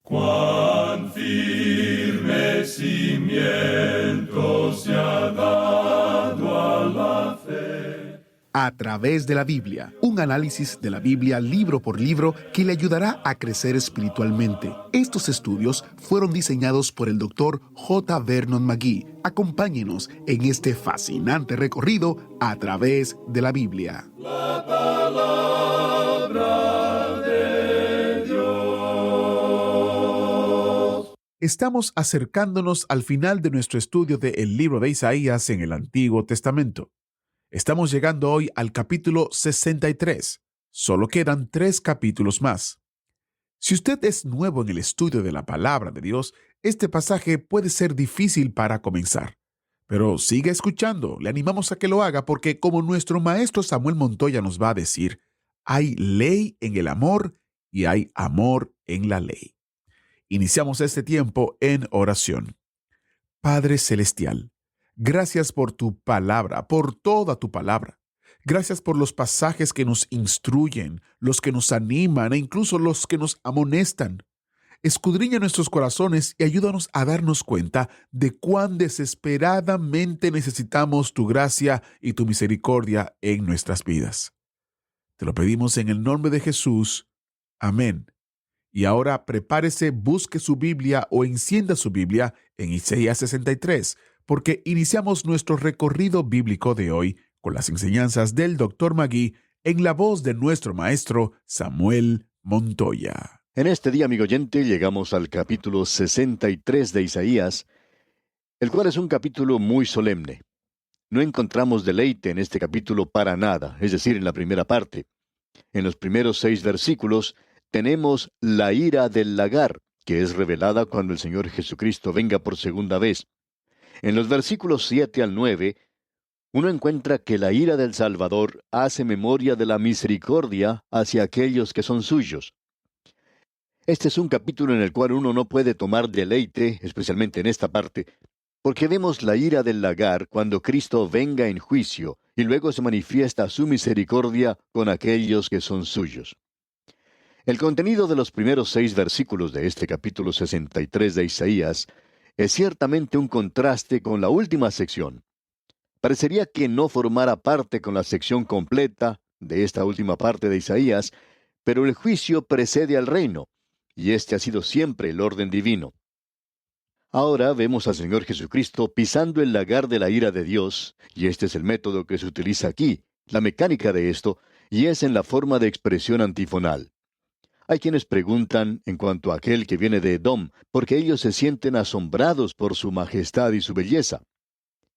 Cuán firme cimiento se ha dado a la fe. A través de la Biblia, un análisis de la Biblia libro por libro que le ayudará a crecer espiritualmente. Estos estudios fueron diseñados por el Dr. J. Vernon McGee. Acompáñenos en este fascinante recorrido a través de la Biblia. La palabra de Dios. Estamos acercándonos al final de nuestro estudio del libro de Isaías en el Antiguo Testamento. Estamos llegando hoy al capítulo 63. Solo quedan 3 capítulos más. Si usted es nuevo en el estudio de la palabra de Dios, este pasaje puede ser difícil para comenzar. Pero siga escuchando, le animamos a que lo haga porque, como nuestro maestro Samuel Montoya nos va a decir, hay ley en el amor y hay amor en la ley. Iniciamos este tiempo en oración. Padre Celestial, gracias por tu palabra, por toda tu palabra. Gracias por los pasajes que nos instruyen, los que nos animan e incluso los que nos amonestan. Escudriña nuestros corazones y ayúdanos a darnos cuenta de cuán desesperadamente necesitamos tu gracia y tu misericordia en nuestras vidas. Te lo pedimos en el nombre de Jesús. Amén. Y ahora prepárese, busque su Biblia o encienda su Biblia en Isaías 63, porque iniciamos nuestro recorrido bíblico de hoy con las enseñanzas del Dr. McGee en la voz de nuestro maestro Samuel Montoya. En este día, amigo oyente, llegamos al capítulo 63 de Isaías, el cual es un capítulo muy solemne. No encontramos deleite en este capítulo para nada, es decir, en la primera parte. En los primeros 6 versículos tenemos la ira del lagar, que es revelada cuando el Señor Jesucristo venga por segunda vez. En los versículos 7 al 9, uno encuentra que la ira del Salvador hace memoria de la misericordia hacia aquellos que son suyos. Este es un capítulo en el cual uno no puede tomar deleite, especialmente en esta parte, porque vemos la ira del lagar cuando Cristo venga en juicio y luego se manifiesta su misericordia con aquellos que son suyos. El contenido de los primeros 6 versículos de este capítulo 63 de Isaías es ciertamente un contraste con la última sección. Parecería que no formara parte con la sección completa de esta última parte de Isaías, pero el juicio precede al reino, y este ha sido siempre el orden divino. Ahora vemos al Señor Jesucristo pisando el lagar de la ira de Dios, y este es el método que se utiliza aquí, la mecánica de esto, y es en la forma de expresión antifonal. Hay quienes preguntan en cuanto a aquel que viene de Edom, porque ellos se sienten asombrados por su majestad y su belleza.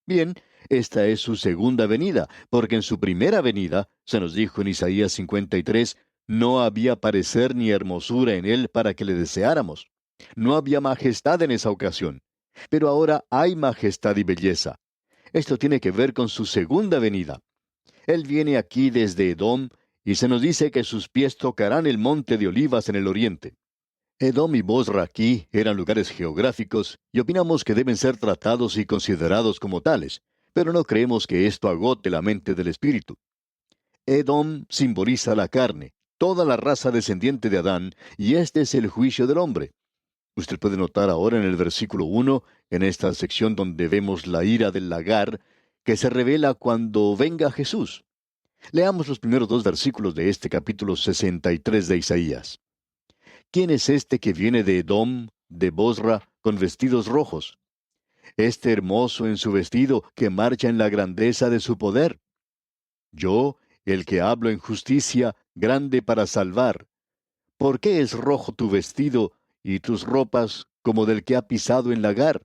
Bien, esta es su segunda venida, porque en su primera venida, se nos dijo en Isaías 53, no había parecer ni hermosura en él para que le deseáramos. No había majestad en esa ocasión. Pero ahora hay majestad y belleza. Esto tiene que ver con su segunda venida. Él viene aquí desde Edom, y se nos dice que sus pies tocarán el monte de Olivas en el oriente. Edom y Bosra aquí eran lugares geográficos, y opinamos que deben ser tratados y considerados como tales, pero no creemos que esto agote la mente del espíritu. Edom simboliza la carne, toda la raza descendiente de Adán, y este es el juicio del hombre. Usted puede notar ahora en el versículo 1, en esta sección donde vemos la ira del lagar, que se revela cuando venga Jesús. Leamos los primeros 2 versículos de este capítulo 63 de Isaías. ¿Quién es este que viene de Edom, de Bosra, con vestidos rojos? Este hermoso en su vestido, que marcha en la grandeza de su poder. Yo, el que hablo en justicia, grande para salvar. ¿Por qué es rojo tu vestido, y tus ropas como del que ha pisado en lagar?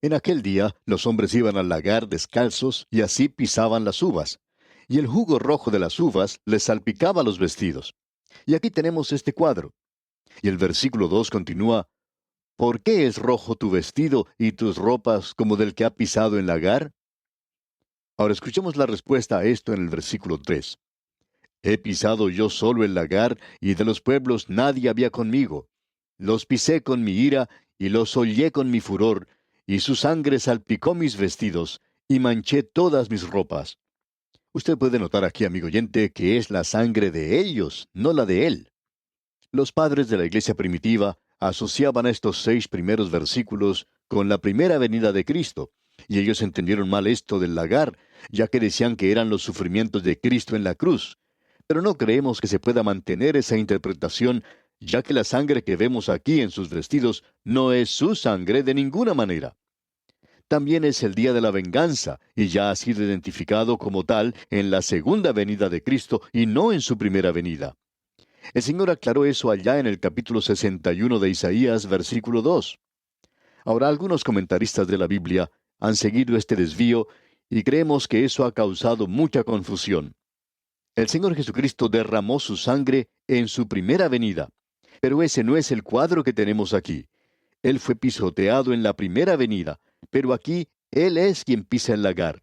En aquel día, los hombres iban al lagar descalzos, y así pisaban las uvas. Y el jugo rojo de las uvas les salpicaba los vestidos. Y aquí tenemos este cuadro. Y el versículo 2 continúa, ¿por qué es rojo tu vestido y tus ropas como del que ha pisado en lagar? Ahora escuchemos la respuesta a esto en el versículo 3. He pisado yo solo el lagar, y de los pueblos nadie había conmigo. Los pisé con mi ira, y los hollé con mi furor, y su sangre salpicó mis vestidos, y manché todas mis ropas. Usted puede notar aquí, amigo oyente, que es la sangre de ellos, no la de él. Los padres de la iglesia primitiva asociaban estos 6 primeros versículos con la primera venida de Cristo, y ellos entendieron mal esto del lagar, ya que decían que eran los sufrimientos de Cristo en la cruz. Pero no creemos que se pueda mantener esa interpretación, ya que la sangre que vemos aquí en sus vestidos no es su sangre de ninguna manera. También es el día de la venganza, y ya ha sido identificado como tal en la segunda venida de Cristo y no en su primera venida. El Señor aclaró eso allá en el capítulo 61 de Isaías, versículo 2. Ahora, algunos comentaristas de la Biblia han seguido este desvío y creemos que eso ha causado mucha confusión. El Señor Jesucristo derramó su sangre en su primera venida, pero ese no es el cuadro que tenemos aquí. Él fue pisoteado en la primera venida, pero aquí Él es quien pisa el lagar.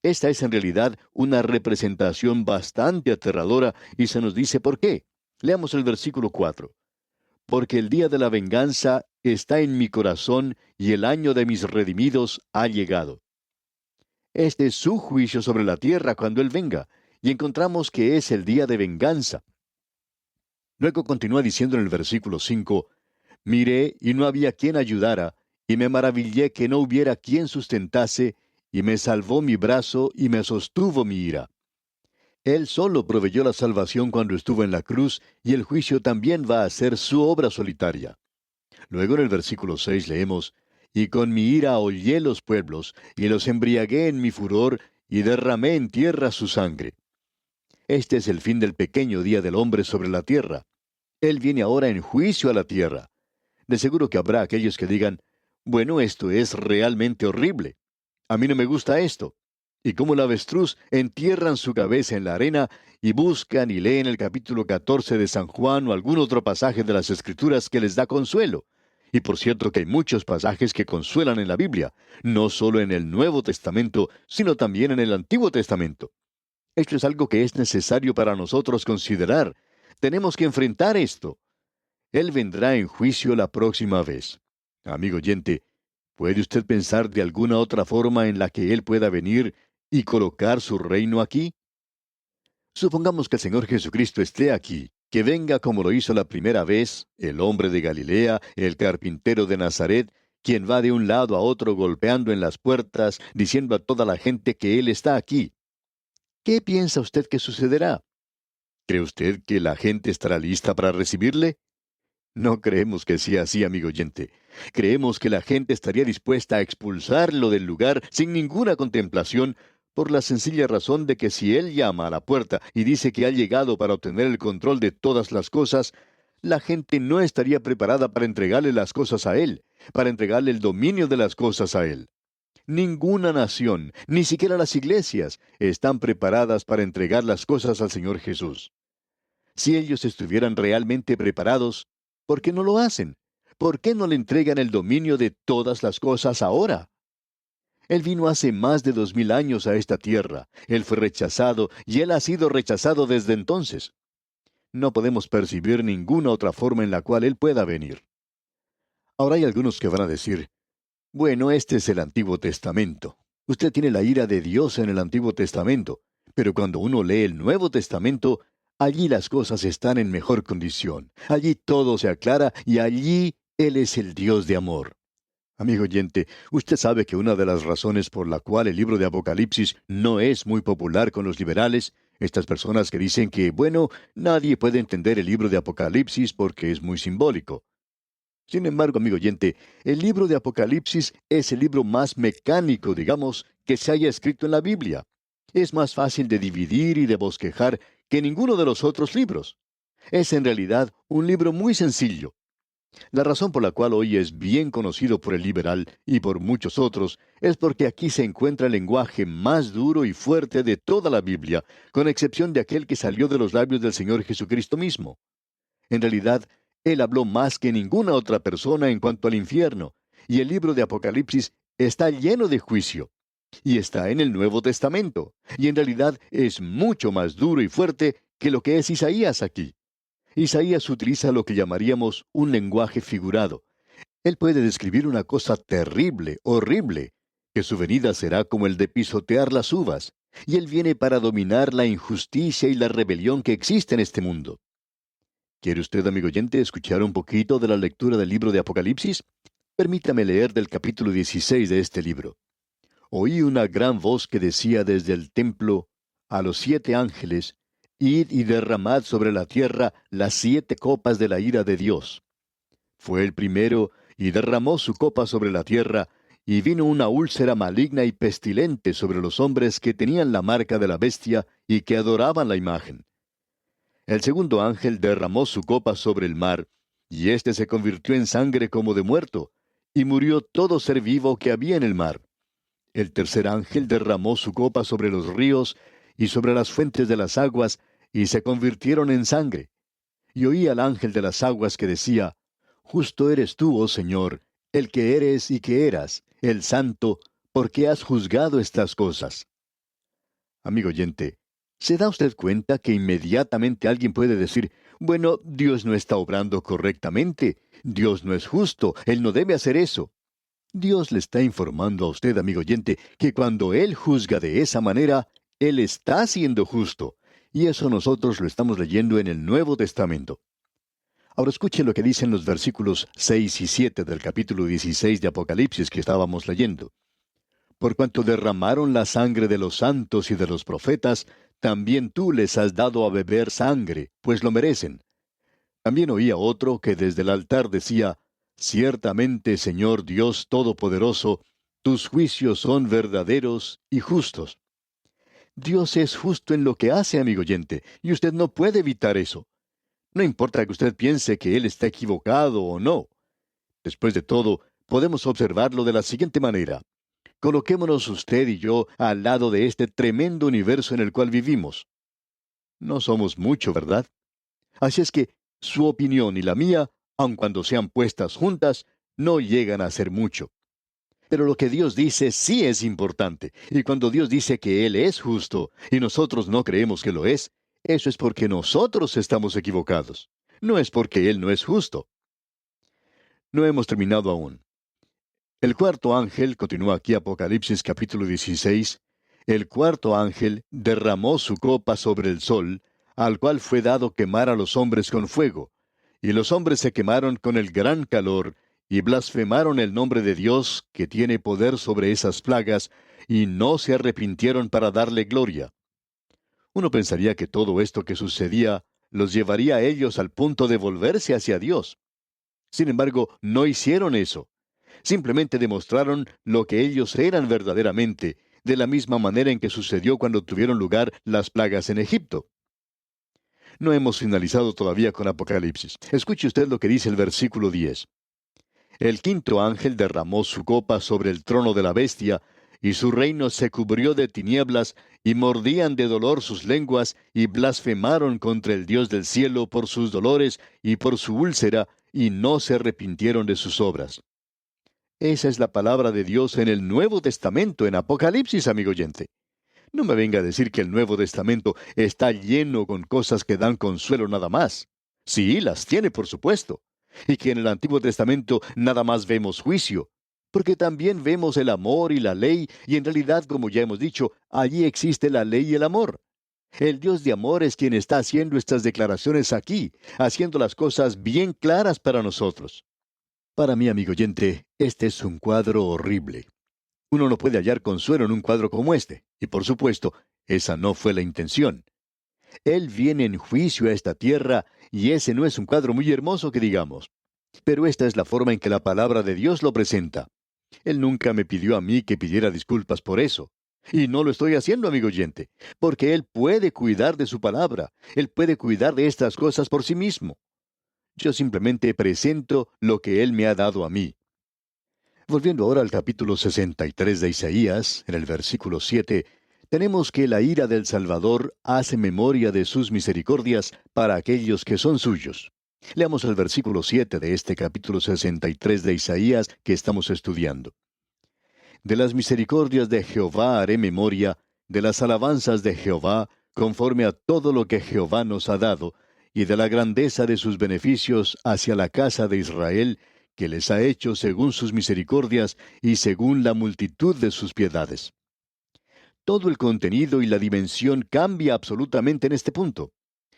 Esta es en realidad una representación bastante aterradora y se nos dice por qué. Leamos el versículo 4. Porque el día de la venganza está en mi corazón y el año de mis redimidos ha llegado. Este es su juicio sobre la tierra cuando Él venga, y encontramos que es el día de venganza. Luego continúa diciendo en el versículo 5, miré y no había quien ayudara, y me maravillé que no hubiera quien sustentase, y me salvó mi brazo y me sostuvo mi ira. Él solo proveyó la salvación cuando estuvo en la cruz, y el juicio también va a ser su obra solitaria. Luego en el versículo 6 leemos, y con mi ira hollé los pueblos, y los embriagué en mi furor, y derramé en tierra su sangre. Este es el fin del pequeño día del hombre sobre la tierra. Él viene ahora en juicio a la tierra. De seguro que habrá aquellos que digan, bueno, esto es realmente horrible. A mí no me gusta esto. Y como el avestruz entierran su cabeza en la arena y buscan y leen el capítulo 14 de San Juan o algún otro pasaje de las Escrituras que les da consuelo. Y por cierto que hay muchos pasajes que consuelan en la Biblia, no solo en el Nuevo Testamento, sino también en el Antiguo Testamento. Esto es algo que es necesario para nosotros considerar. Tenemos que enfrentar esto. Él vendrá en juicio la próxima vez. Amigo oyente, ¿puede usted pensar de alguna otra forma en la que Él pueda venir y colocar su reino aquí? Supongamos que el Señor Jesucristo esté aquí, que venga como lo hizo la primera vez, el hombre de Galilea, el carpintero de Nazaret, quien va de un lado a otro golpeando en las puertas, diciendo a toda la gente que Él está aquí. ¿Qué piensa usted que sucederá? ¿Cree usted que la gente estará lista para recibirle? No creemos que sea así, amigo oyente. Creemos que la gente estaría dispuesta a expulsarlo del lugar sin ninguna contemplación, por la sencilla razón de que si Él llama a la puerta y dice que ha llegado para obtener el control de todas las cosas, la gente no estaría preparada para entregarle las cosas a Él, para entregarle el dominio de las cosas a Él. Ninguna nación, ni siquiera las iglesias, están preparadas para entregar las cosas al Señor Jesús. Si ellos estuvieran realmente preparados, ¿por qué no lo hacen? ¿Por qué no le entregan el dominio de todas las cosas ahora? Él vino hace más de 2000 años a esta tierra. Él fue rechazado y Él ha sido rechazado desde entonces. No podemos percibir ninguna otra forma en la cual Él pueda venir. Ahora hay algunos que van a decir, bueno, este es el Antiguo Testamento. Usted tiene la ira de Dios en el Antiguo Testamento, pero cuando uno lee el Nuevo Testamento, allí las cosas están en mejor condición. Allí todo se aclara y allí Él es el Dios de amor. Amigo oyente, usted sabe que una de las razones por la cual el libro de Apocalipsis no es muy popular con los liberales, estas personas que dicen que, bueno, nadie puede entender el libro de Apocalipsis porque es muy simbólico. Sin embargo, amigo oyente, el libro de Apocalipsis es el libro más mecánico, digamos, que se haya escrito en la Biblia. Es más fácil de dividir y de bosquejar que ninguno de los otros libros. Es en realidad un libro muy sencillo. La razón por la cual hoy es bien conocido por el liberal y por muchos otros es porque aquí se encuentra el lenguaje más duro y fuerte de toda la Biblia, con excepción de aquel que salió de los labios del Señor Jesucristo mismo. En realidad, Él habló más que ninguna otra persona en cuanto al infierno, y el libro de Apocalipsis está lleno de juicio. Y está en el Nuevo Testamento, y en realidad es mucho más duro y fuerte que lo que es Isaías aquí. Isaías utiliza lo que llamaríamos un lenguaje figurado. Él puede describir una cosa terrible, horrible, que su venida será como el de pisotear las uvas, y Él viene para dominar la injusticia y la rebelión que existe en este mundo. ¿Quiere usted, amigo oyente, escuchar un poquito de la lectura del libro de Apocalipsis? Permítame leer del capítulo 16 de este libro. Oí una gran voz que decía desde el templo a los 7 ángeles: Id y derramad sobre la tierra las 7 copas de la ira de Dios. Fue el primero, y derramó su copa sobre la tierra, y vino una úlcera maligna y pestilente sobre los hombres que tenían la marca de la bestia y que adoraban la imagen. El segundo ángel derramó su copa sobre el mar, y éste se convirtió en sangre como de muerto, y murió todo ser vivo que había en el mar. El tercer ángel derramó su copa sobre los ríos y sobre las fuentes de las aguas, y se convirtieron en sangre. Y oí al ángel de las aguas que decía: Justo eres tú, oh Señor, el que eres y que eras, el Santo, porque has juzgado estas cosas. Amigo oyente, ¿se da usted cuenta que inmediatamente alguien puede decir: bueno, Dios no está obrando correctamente, Dios no es justo, Él no debe hacer eso? Dios le está informando a usted, amigo oyente, que cuando Él juzga de esa manera, Él está siendo justo. Y eso nosotros lo estamos leyendo en el Nuevo Testamento. Ahora escuche lo que dicen los versículos 6 y 7 del capítulo 16 de Apocalipsis que estábamos leyendo. Por cuanto derramaron la sangre de los santos y de los profetas, también tú les has dado a beber sangre, pues lo merecen. También oía otro que desde el altar decía: Ciertamente, Señor Dios Todopoderoso, tus juicios son verdaderos y justos. Dios es justo en lo que hace, amigo oyente, y usted no puede evitar eso. No importa que usted piense que Él está equivocado o no. Después de todo, podemos observarlo de la siguiente manera. Coloquémonos usted y yo al lado de este tremendo universo en el cual vivimos. No somos mucho, ¿verdad? Así es que su opinión y la mía, aun cuando sean puestas juntas, no llegan a ser mucho. Pero lo que Dios dice sí es importante, y cuando Dios dice que Él es justo, y nosotros no creemos que lo es, eso es porque nosotros estamos equivocados. No es porque Él no es justo. No hemos terminado aún. El cuarto ángel, continúa aquí Apocalipsis capítulo 16, el cuarto ángel derramó su copa sobre el sol, al cual fue dado quemar a los hombres con fuego. Y los hombres se quemaron con el gran calor, y blasfemaron el nombre de Dios, que tiene poder sobre esas plagas, y no se arrepintieron para darle gloria. Uno pensaría que todo esto que sucedía los llevaría a ellos al punto de volverse hacia Dios. Sin embargo, no hicieron eso. Simplemente demostraron lo que ellos eran verdaderamente, de la misma manera en que sucedió cuando tuvieron lugar las plagas en Egipto. No hemos finalizado todavía con Apocalipsis. Escuche usted lo que dice el versículo 10. El quinto ángel derramó su copa sobre el trono de la bestia, y su reino se cubrió de tinieblas, y mordían de dolor sus lenguas, y blasfemaron contra el Dios del cielo por sus dolores y por su úlcera, y no se arrepintieron de sus obras. Esa es la palabra de Dios en el Nuevo Testamento, en Apocalipsis, amigo oyente. No me venga a decir que el Nuevo Testamento está lleno con cosas que dan consuelo nada más. Sí, las tiene, por supuesto. Y que en el Antiguo Testamento nada más vemos juicio, porque también vemos el amor y la ley, y en realidad, como ya hemos dicho, allí existe la ley y el amor. El Dios de amor es quien está haciendo estas declaraciones aquí, haciendo las cosas bien claras para nosotros. Para mí, amigo oyente, este es un cuadro horrible. Uno no puede hallar consuelo en un cuadro como este, y por supuesto, esa no fue la intención. Él viene en juicio a esta tierra, y ese no es un cuadro muy hermoso que digamos. Pero esta es la forma en que la palabra de Dios lo presenta. Él nunca me pidió a mí que pidiera disculpas por eso. Y no lo estoy haciendo, amigo oyente, porque Él puede cuidar de su palabra. Él puede cuidar de estas cosas por sí mismo. Yo simplemente presento lo que Él me ha dado a mí. Volviendo ahora al capítulo 63 de Isaías, en el versículo 7, tenemos que la ira del Salvador hace memoria de sus misericordias para aquellos que son suyos. Leamos el versículo 7 de este capítulo 63 de Isaías que estamos estudiando. De las misericordias de Jehová haré memoria, de las alabanzas de Jehová, conforme a todo lo que Jehová nos ha dado, y de la grandeza de sus beneficios hacia la casa de Israel, que les ha hecho según sus misericordias y según la multitud de sus piedades. Todo el contenido y la dimensión cambia absolutamente en este punto.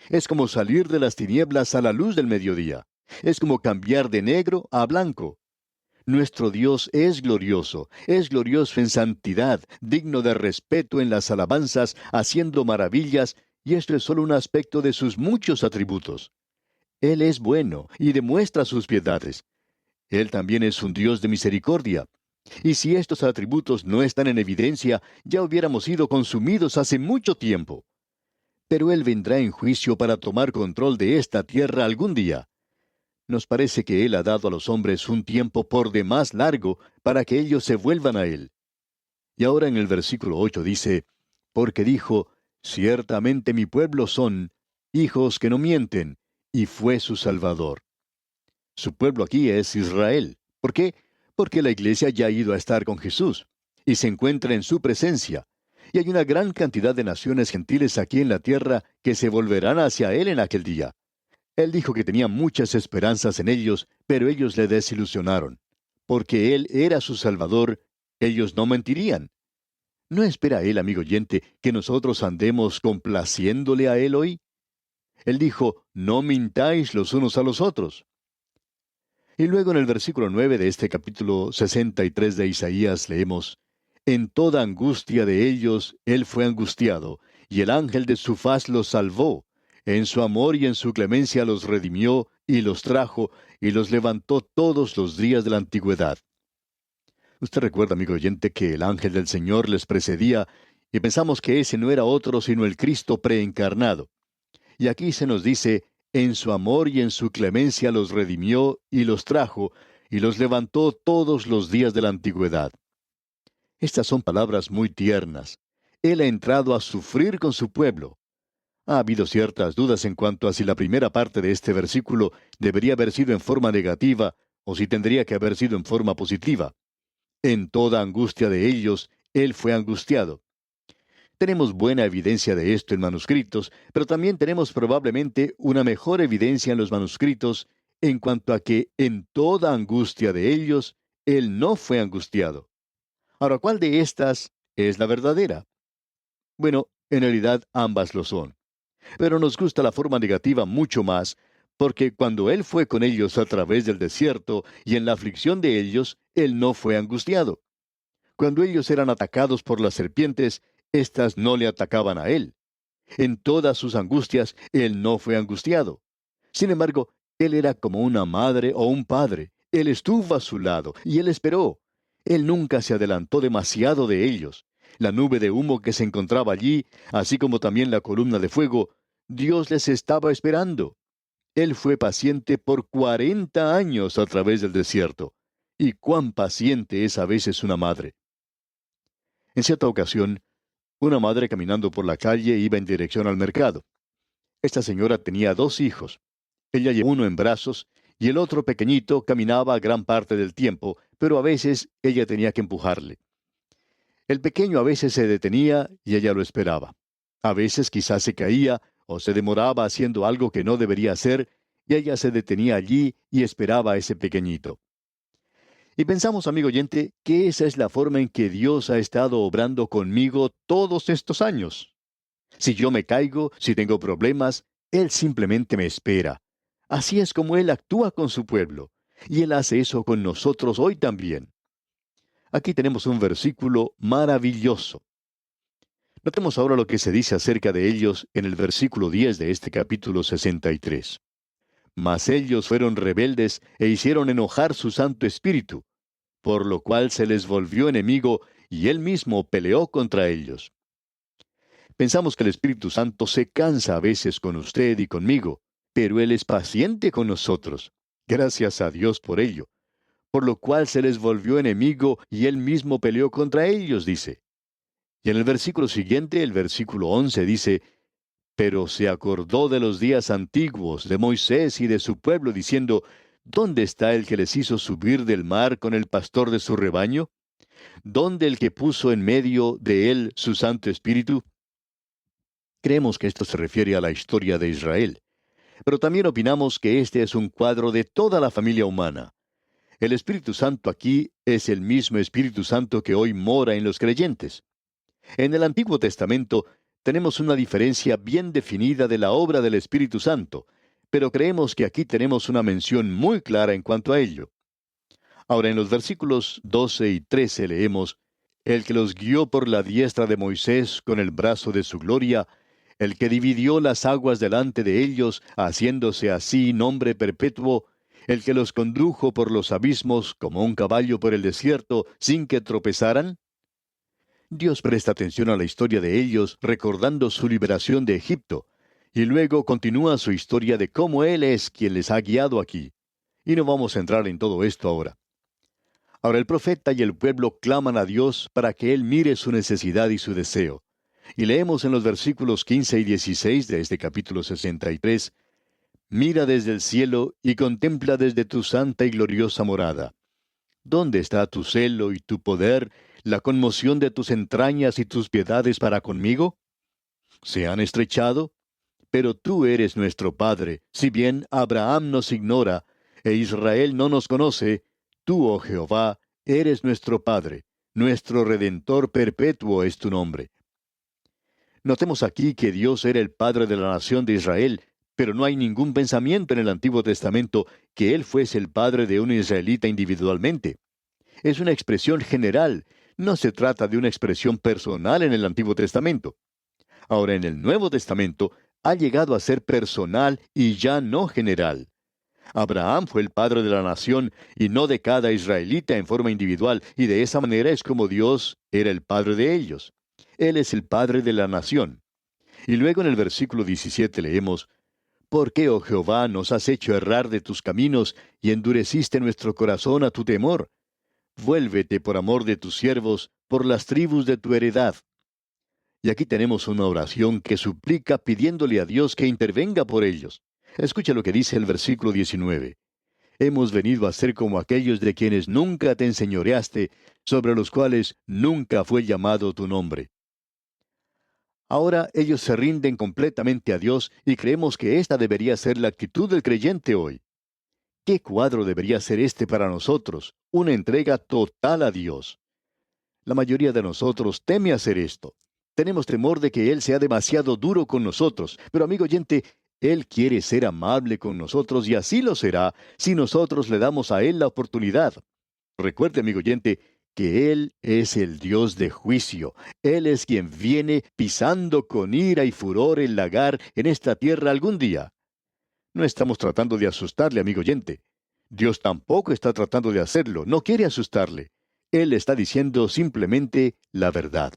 Es como salir de las tinieblas a la luz del mediodía. Es como cambiar de negro a blanco. Nuestro Dios es glorioso en santidad, digno de respeto en las alabanzas, haciendo maravillas, y esto es solo un aspecto de sus muchos atributos. Él es bueno y demuestra sus piedades. Él también es un Dios de misericordia. Y si estos atributos no están en evidencia, ya hubiéramos sido consumidos hace mucho tiempo. Pero Él vendrá en juicio para tomar control de esta tierra algún día. Nos parece que Él ha dado a los hombres un tiempo por demás largo para que ellos se vuelvan a Él. Y ahora en el versículo 8 dice, porque dijo, ciertamente mi pueblo son hijos que no mienten, y fue su Salvador. Su pueblo aquí es Israel. ¿Por qué? Porque la iglesia ya ha ido a estar con Jesús, y se encuentra en su presencia. Y hay una gran cantidad de naciones gentiles aquí en la tierra que se volverán hacia Él en aquel día. Él dijo que tenía muchas esperanzas en ellos, pero ellos le desilusionaron. Porque Él era su Salvador, ellos no mentirían. ¿No espera Él, amigo oyente, que nosotros andemos complaciéndole a Él hoy? Él dijo, no mintáis los unos a los otros. Y luego en el versículo 9 de este capítulo 63 de Isaías leemos, en toda angustia de ellos Él fue angustiado, y el ángel de su faz los salvó. En su amor y en su clemencia los redimió, y los trajo, y los levantó todos los días de la antigüedad. Usted recuerda, amigo oyente, que el ángel del Señor les precedía, y pensamos que ese no era otro sino el Cristo preencarnado. Y aquí se nos dice, en su amor y en su clemencia los redimió, y los trajo, y los levantó todos los días de la antigüedad. Estas son palabras muy tiernas. Él ha entrado a sufrir con su pueblo. Ha habido ciertas dudas en cuanto a si la primera parte de este versículo debería haber sido en forma negativa o si tendría que haber sido en forma positiva. En toda angustia de ellos, Él fue angustiado. Tenemos buena evidencia de esto en manuscritos, pero también tenemos probablemente una mejor evidencia en los manuscritos en cuanto a que en toda angustia de ellos, Él no fue angustiado. Ahora, ¿cuál de estas es la verdadera? Bueno, en realidad ambas lo son. Pero nos gusta la forma negativa mucho más, porque cuando Él fue con ellos a través del desierto y en la aflicción de ellos, Él no fue angustiado. Cuando ellos eran atacados por las serpientes, éstas no le atacaban a Él. En todas sus angustias, Él no fue angustiado. Sin embargo, Él era como una madre o un padre. Él estuvo a su lado y Él esperó. Él nunca se adelantó demasiado de ellos. La nube de humo que se encontraba allí, así como también la columna de fuego, Dios les estaba esperando. Él fue paciente por 40 años a través del desierto. Y cuán paciente es a veces una madre. En cierta ocasión, una madre caminando por la calle iba en dirección al mercado. Esta señora tenía 2 hijos. Ella llevaba uno en brazos y el otro pequeñito caminaba gran parte del tiempo, pero a veces ella tenía que empujarle. El pequeño a veces se detenía y ella lo esperaba. A veces quizás se caía o se demoraba haciendo algo que no debería hacer y ella se detenía allí y esperaba a ese pequeñito. Y pensamos, amigo oyente, que esa es la forma en que Dios ha estado obrando conmigo todos estos años. Si yo me caigo, si tengo problemas, Él simplemente me espera. Así es como Él actúa con su pueblo. Y Él hace eso con nosotros hoy también. Aquí tenemos un versículo maravilloso. Notemos ahora lo que se dice acerca de ellos en el versículo 10 de este capítulo 63. Mas ellos fueron rebeldes e hicieron enojar su Santo Espíritu, por lo cual se les volvió enemigo y Él mismo peleó contra ellos. Pensamos que el Espíritu Santo se cansa a veces con usted y conmigo, pero Él es paciente con nosotros. Gracias a Dios por ello. Por lo cual se les volvió enemigo y Él mismo peleó contra ellos, dice. Y en el versículo siguiente, el versículo 11, dice, pero se acordó de los días antiguos, de Moisés y de su pueblo, diciendo, ¿dónde está el que les hizo subir del mar con el pastor de su rebaño? ¿Dónde el que puso en medio de él su Santo Espíritu? Creemos que esto se refiere a la historia de Israel. Pero también opinamos que este es un cuadro de toda la familia humana. El Espíritu Santo aquí es el mismo Espíritu Santo que hoy mora en los creyentes. En el Antiguo Testamento tenemos una diferencia bien definida de la obra del Espíritu Santo, pero creemos que aquí tenemos una mención muy clara en cuanto a ello. Ahora, en los versículos 12 y 13 leemos: el que los guió por la diestra de Moisés con el brazo de su gloria, el que dividió las aguas delante de ellos, haciéndose así nombre perpetuo, el que los condujo por los abismos como un caballo por el desierto, sin que tropezaran. Dios presta atención a la historia de ellos, recordando su liberación de Egipto, y luego continúa su historia de cómo Él es quien les ha guiado aquí. Y no vamos a entrar en todo esto ahora. Ahora el profeta y el pueblo claman a Dios para que Él mire su necesidad y su deseo. Y leemos en los versículos 15 y 16 de este capítulo 63, mira desde el cielo y contempla desde tu santa y gloriosa morada. ¿Dónde está tu celo y tu poder, la conmoción de tus entrañas y tus piedades para conmigo? ¿Se han estrechado? Pero tú eres nuestro Padre, si bien Abraham nos ignora, e Israel no nos conoce. Tú, oh Jehová, eres nuestro Padre, nuestro Redentor perpetuo es tu nombre. Notemos aquí que Dios era el Padre de la nación de Israel, pero no hay ningún pensamiento en el Antiguo Testamento que Él fuese el Padre de un israelita individualmente. Es una expresión general, no se trata de una expresión personal en el Antiguo Testamento. Ahora, en el Nuevo Testamento, ha llegado a ser personal y ya no general. Abraham fue el padre de la nación y no de cada israelita en forma individual, y de esa manera es como Dios era el padre de ellos. Él es el padre de la nación. Y luego en el versículo 17 leemos: ¿por qué, oh Jehová, nos has hecho errar de tus caminos y endureciste nuestro corazón a tu temor? Vuélvete por amor de tus siervos, por las tribus de tu heredad. Y aquí tenemos una oración que suplica pidiéndole a Dios que intervenga por ellos. Escucha lo que dice el versículo 19. Hemos venido a ser como aquellos de quienes nunca te enseñoreaste, sobre los cuales nunca fue llamado tu nombre. Ahora ellos se rinden completamente a Dios y creemos que esta debería ser la actitud del creyente hoy. ¿Qué cuadro debería ser este para nosotros? Una entrega total a Dios. La mayoría de nosotros teme hacer esto. Tenemos temor de que Él sea demasiado duro con nosotros, pero amigo oyente, Él quiere ser amable con nosotros y así lo será si nosotros le damos a Él la oportunidad. Recuerde, amigo oyente, que Él es el Dios de juicio. Él es quien viene pisando con ira y furor el lagar en esta tierra algún día. No estamos tratando de asustarle, amigo oyente. Dios tampoco está tratando de hacerlo, no quiere asustarle. Él está diciendo simplemente la verdad.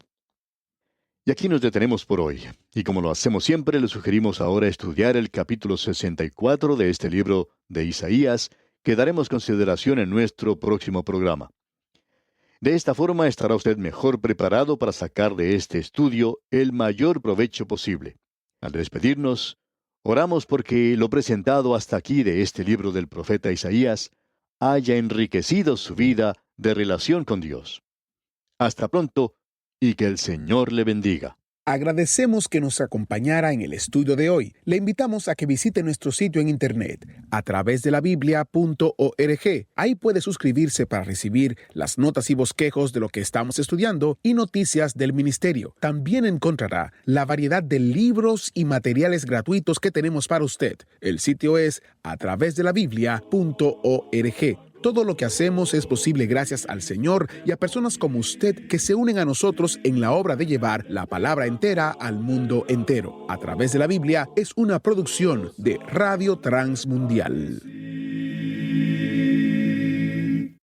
Y aquí nos detenemos por hoy. Y como lo hacemos siempre, le sugerimos ahora estudiar el capítulo 64 de este libro de Isaías, que daremos consideración en nuestro próximo programa. De esta forma estará usted mejor preparado para sacar de este estudio el mayor provecho posible. Al despedirnos, oramos porque lo presentado hasta aquí de este libro del profeta Isaías haya enriquecido su vida de relación con Dios. Hasta pronto, y que el Señor le bendiga. Agradecemos que nos acompañara en el estudio de hoy. Le invitamos a que visite nuestro sitio en internet a través de la Biblia.org. Ahí puede suscribirse para recibir las notas y bosquejos de lo que estamos estudiando y noticias del ministerio. También encontrará la variedad de libros y materiales gratuitos que tenemos para usted. El sitio es a través de la Biblia.org. Todo lo que hacemos es posible gracias al Señor y a personas como usted que se unen a nosotros en la obra de llevar la palabra entera al mundo entero. A través de la Biblia es una producción de Radio Transmundial.